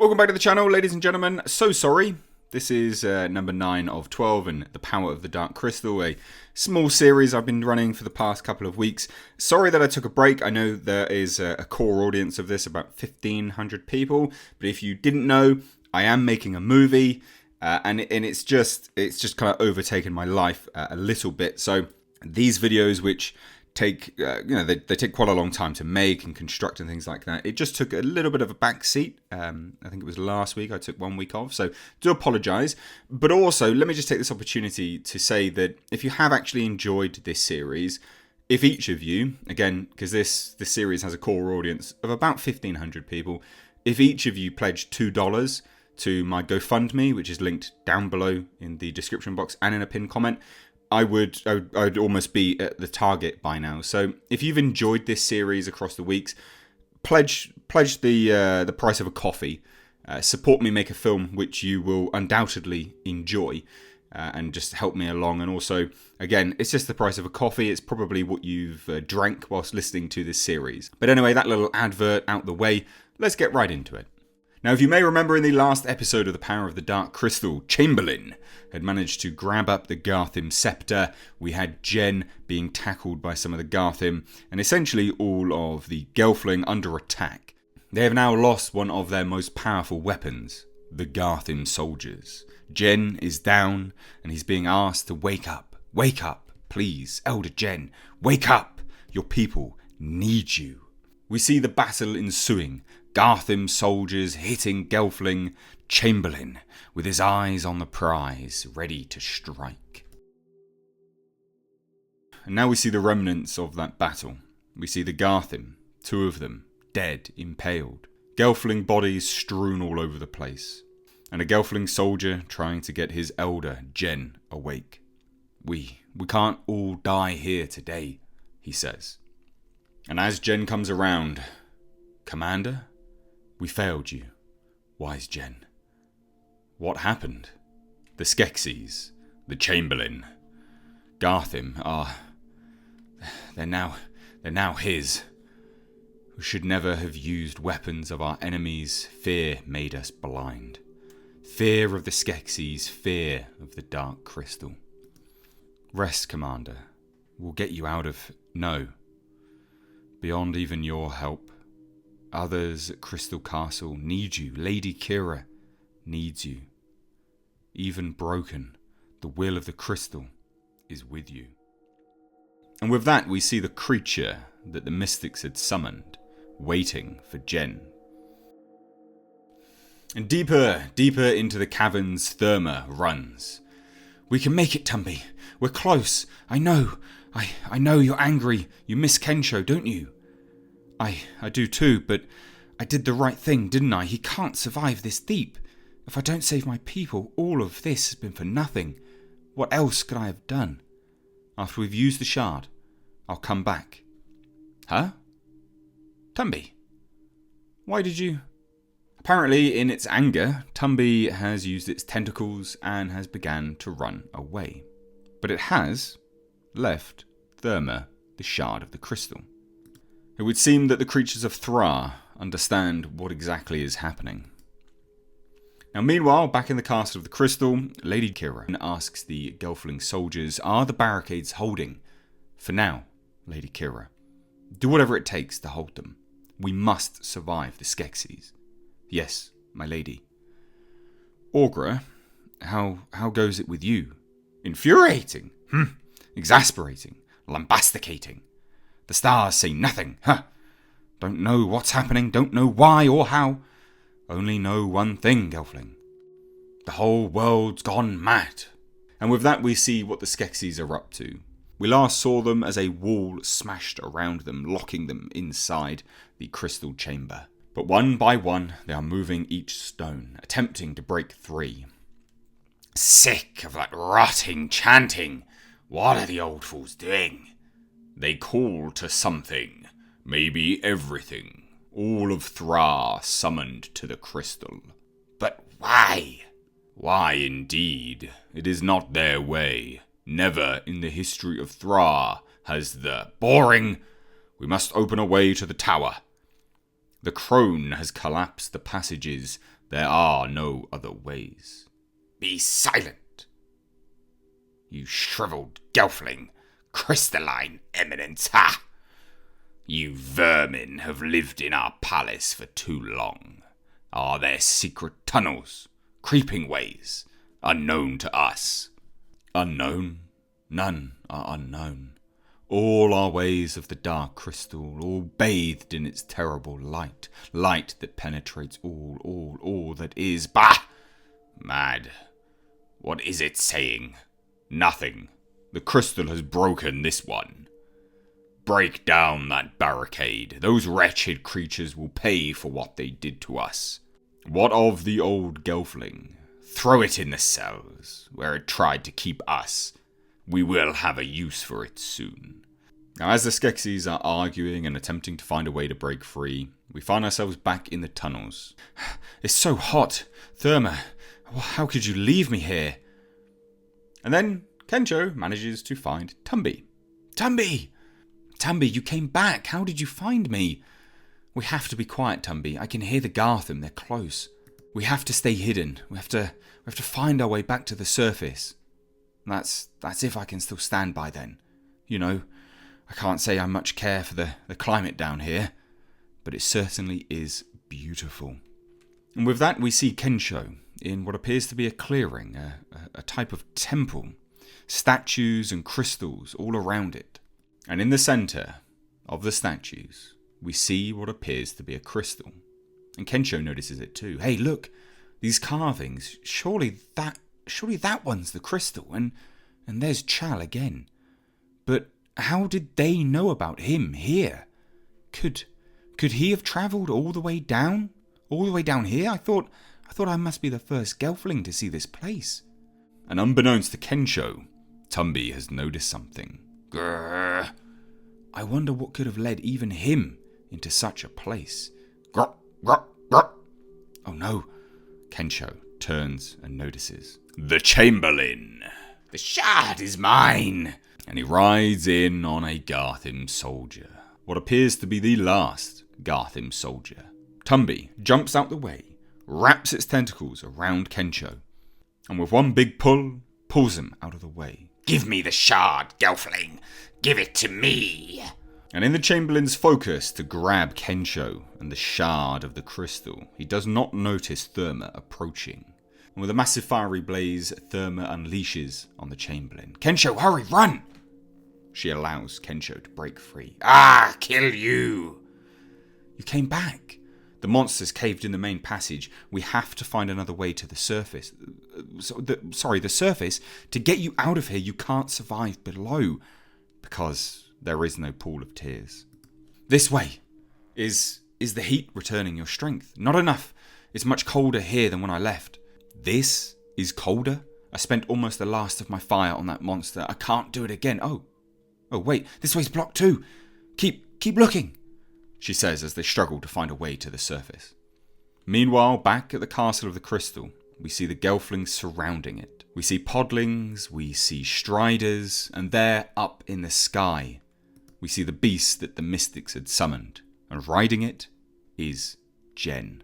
Welcome back to the channel, ladies and gentlemen. So sorry. This is number 9 of 12 and The Power of the Dark Crystal, a small series I've been running for the past couple of weeks. Sorry that I took a break. I know there is a core audience of this, about 1,500 people. But if you didn't know, I am making a movie and it's just kind of overtaken my life a little bit. So these videos, which take they take quite a long time to make and construct and things like that, it just took a little bit of a back seat. I think it was last week I took 1 week off, so do apologize. But also, let me just take this opportunity to say that if you have actually enjoyed this series, if each of you, again, because this series has a core audience of about 1,500 people, if each of you pledged $2 to my GoFundMe, which is linked down below in the description box and in a pinned comment, I'd almost be at the target by now. So if you've enjoyed this series across the weeks, pledge the price of a coffee. Support me make a film which you will undoubtedly enjoy, and just help me along. And also, again, it's just the price of a coffee. It's probably what you've drank whilst listening to this series. But anyway, that little advert out the way, let's get right into it. Now, if you may remember, in the last episode of The Power of the Dark Crystal, Chamberlain had managed to grab up the Garthim scepter. We had Jen being tackled by some of the Garthim, and essentially all of the Gelfling under attack. They have now lost one of their most powerful weapons, the Garthim soldiers. Jen is down, and he's being asked to wake up. Wake up, please, Elder Jen. Wake up. Your people need you. We see the battle ensuing. Garthim soldiers hitting Gelfling, Chamberlain with his eyes on the prize, ready to strike. And now we see the remnants of that battle. We see the Garthim, 2 of them, dead, impaled. Gelfling bodies strewn all over the place. And a Gelfling soldier trying to get his elder, Jen, awake. We can't all die here today, he says. And as Jen comes around, Commander? We failed you, wise Jen. What happened? The Skeksis, the Chamberlain, Garthim are... They're now his. We should never have used weapons of our enemies. Fear made us blind. Fear of the Skeksis, fear of the Dark Crystal. Rest, Commander. We'll get you out of... No. Beyond even your help. Others at Crystal Castle need you. Lady Kira needs you. Even broken, the will of the crystal is with you. And with that, we see the creature that the mystics had summoned, waiting for Jen. And deeper into the caverns, Therma runs. We can make it, Tumby. We're close. I know. I know you're angry. You miss Kensho, don't you? I do too, but I did the right thing, didn't I? He can't survive this deep. If I don't save my people, all of this has been for nothing. What else could I have done? After we've used the shard, I'll come back. Huh? Tumby? Why did you... Apparently, in its anger, Tumby has used its tentacles and has begun to run away. But it has left Therma the shard of the crystal. It would seem that the creatures of Thra understand what exactly is happening. Now, meanwhile, back in the castle of the crystal, Lady Kira asks the Gelfling soldiers, are the barricades holding? For now, Lady Kira. Do whatever it takes to hold them. We must survive the Skeksis. Yes, my lady. Augra, how goes it with you? Infuriating. Exasperating. Lambasticating. The stars say nothing, Don't know what's happening, don't know why or how. Only know one thing, Gelfling. The whole world's gone mad. And with that we see what the Skeksis are up to. We last saw them as a wall smashed around them, locking them inside the crystal chamber. But one by one they are moving each stone, attempting to break free. Sick of that rotting chanting. What are the old fools doing? They call to something, maybe everything. All of Thra summoned to the crystal. But why? Why indeed? It is not their way. Never in the history of Thra has the... Boring! We must open a way to the tower. The crone has collapsed the passages. There are no other ways. Be silent, you shriveled gelfling, crystalline eminence, ha! You vermin have lived in our palace for too long. Are there secret tunnels, creeping ways, unknown to us? Unknown? None are unknown. All are ways of the dark crystal, all bathed in its terrible light. Light that penetrates all that is. Bah! Mad. What is it saying? Nothing. The crystal has broken this one. Break down that barricade. Those wretched creatures will pay for what they did to us. What of the old gelfling? Throw it in the cells, where it tried to keep us. We will have a use for it soon. Now, as the Skeksis are arguing and attempting to find a way to break free, we find ourselves back in the tunnels. It's so hot. Therma, how could you leave me here? And then Kensho manages to find Tumby. Tumby! Tumby, you came back. How did you find me? We have to be quiet, Tumby. I can hear the Gartham. They're close. We have to stay hidden. We have to find our way back to the surface. That's if I can still stand by then. You know, I can't say I much care for the climate down here, but it certainly is beautiful. And with that, we see Kensho in what appears to be a clearing, a type of temple. Statues and crystals all around it. And in the centre of the statues, we see what appears to be a crystal. And Kensho notices it too. Hey, look, these carvings. Surely that one's the crystal. And there's Chal again. But how did they know about him here? Could he have travelled all the way down? All the way down here? I thought I must be the first gelfling to see this place. And unbeknownst to Kensho, Tumby has noticed something. Grrr. I wonder what could have led even him into such a place. Grrr, grrr, grrr. Oh no. Kensho turns and notices. The Chamberlain. The shard is mine. And he rides in on a Garthim soldier. What appears to be the last Garthim soldier. Tumby jumps out the way, wraps its tentacles around Kensho, and with one big pull, pulls him out of the way. Give me the shard, gelfling. Give it to me. And in the Chamberlain's focus to grab Kensho and the shard of the crystal, he does not notice Therma approaching. And with a massive fiery blaze, Therma unleashes on the Chamberlain. Kensho, hurry, run! She allows Kensho to break free. Ah, kill you! You came back. The monsters caved in the main passage. We have to find another way to the surface. The surface. To get you out of here, you can't survive below. Because there is no pool of tears. This way. Is the heat returning your strength? Not enough. It's much colder here than when I left. This is colder? I spent almost the last of my fire on that monster. I can't do it again. Oh wait, this way's blocked too. Keep looking, she says as they struggle to find a way to the surface. Meanwhile, back at the Castle of the Crystal, we see the gelflings surrounding it. We see podlings, we see striders, and there, up in the sky, we see the beast that the mystics had summoned, and riding it is Jen.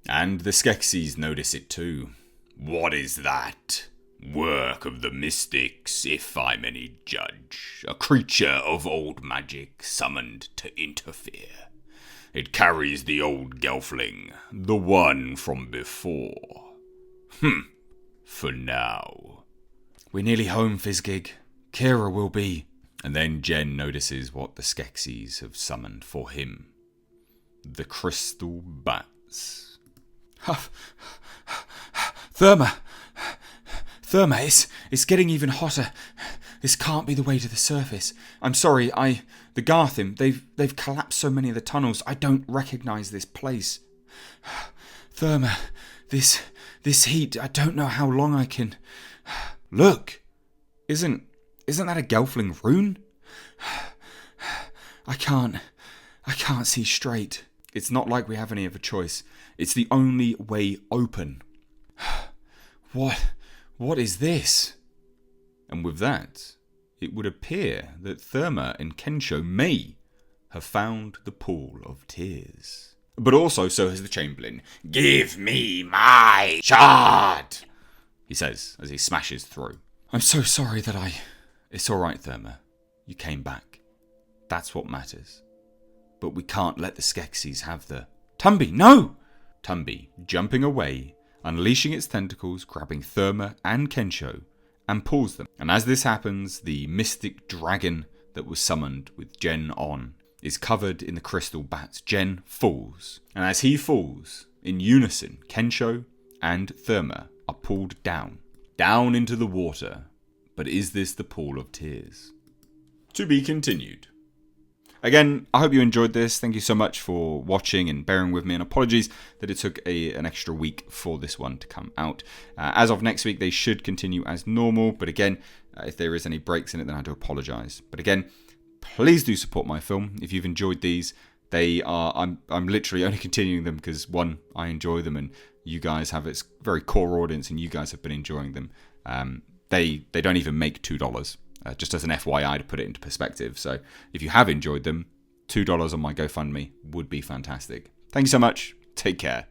And the Skeksis notice it too. What is that? Work of the mystics, if I'm any judge. A creature of old magic summoned to interfere. It carries the old gelfling, the one from before. For now. We're nearly home, Fizzgig. Kira will be. And then Jen notices what the Skeksis have summoned for him. The crystal bats. Therma, it's getting even hotter. This can't be the way to the surface. I'm sorry, the Garthim, they've collapsed so many of the tunnels, I don't recognise this place. Therma, this heat, I don't know how long I can... Look! Isn't that a gelfling rune? I can't see straight. It's not like we have any other choice. It's the only way open. What is this? And with that, it would appear that Therma and Kensho may have found the pool of tears. But also so has the Chamberlain. Give me my shard, He says as he smashes through. I'm so sorry that It's alright, Therma. You came back. That's what matters. But we can't let the Skeksis have the... Tumby, no! Tumby, jumping away, unleashing its tentacles, grabbing Therma and Kensho, and pulls them. And as this happens, the mystic dragon that was summoned with Jen on is covered in the crystal bats. Jen falls. And as he falls, in unison, Kensho and Therma are pulled down into the water. But is this the pool of tears? To be continued. Again, I hope you enjoyed this. Thank you so much for watching and bearing with me. And apologies that it took an extra week for this one to come out. As of next week, they should continue as normal. But again, if there is any breaks in it, then I do apologise. But again, please do support my film. If you've enjoyed these, I'm literally only continuing them because, one, I enjoy them, and you guys have its very core audience, and you guys have been enjoying them. They don't even make $2. Just as an FYI to put it into perspective. So if you have enjoyed them, $2 on my GoFundMe would be fantastic. Thank you so much. Take care.